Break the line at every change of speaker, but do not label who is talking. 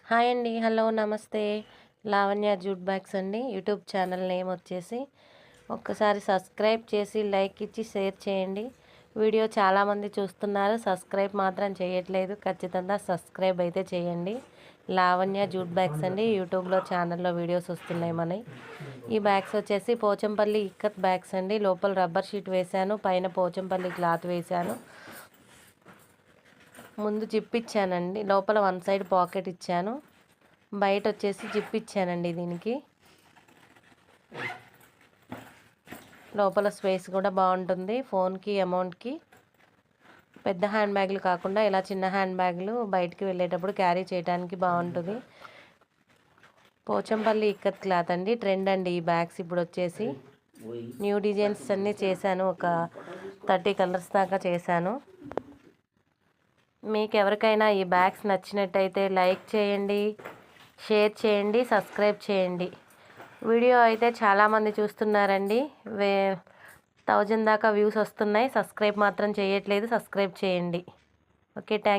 Hi అండి. Hello నమస్తే. Lavanya jute bags అండి. యూట్యూబ్ ఛానల్ నేమ్ వచ్చేసి ఒక్కసారి సబ్స్క్రైబ్ చేసి లైక్ ఇచ్చి షేర్ చేయండి. వీడియో చాలామంది చూస్తున్నారు, సబ్స్క్రైబ్ మాత్రం చేయట్లేదు. ఖచ్చితంగా సబ్స్క్రైబ్ అయితే చేయండి. లావణ్య జూట్ బ్యాగ్స్ అండి. యూట్యూబ్లో ఛానల్లో వీడియోస్ వస్తున్నాయి మనవి. ఈ బ్యాగ్స్ వచ్చేసి పోచంపల్లి ఇక్కత్ బ్యాగ్స్ అండి. లోపల రబ్బర్ షీట్ వేశాను, పైన పోచంపల్లి క్లాత్ వేశాను. ముందు జిప్ ఇచ్చానండి, లోపల వన్ సైడ్ పాకెట్ ఇచ్చాను, బయట వచ్చేసి జిప్ ఇచ్చానండి. దీనికి లోపల స్పేస్ కూడా బాగుంటుంది. ఫోన్కి అమౌంట్కి పెద్ద హ్యాండ్ బ్యాగులు కాకుండా ఇలా చిన్న హ్యాండ్ బ్యాగులు బయటికి వెళ్ళేటప్పుడు క్యారీ చేయడానికి బాగుంటుంది. పోచంపల్లి ఇక్కత్ క్లాత్ అండి. ట్రెండ్ అండి ఈ బ్యాగ్స్. ఇప్పుడు వచ్చేసి న్యూ డిజైన్స్ అన్నీ చేశాను. ఒక 30 కలర్స్ దాకా చేశాను. మీకు ఎవరికైనా ఈ బ్యాగ్స్ నచ్చినట్టయితే లైక్ చేయండి, షేర్ చేయండి, సబ్స్క్రైబ్ చేయండి. వీడియో అయితే చాలామంది చూస్తున్నారండి. 1000 దాకా వ్యూస్ వస్తున్నాయి. సబ్స్క్రైబ్ మాత్రం చేయట్లేదు. సబ్స్క్రైబ్ చేయండి. Okay, thank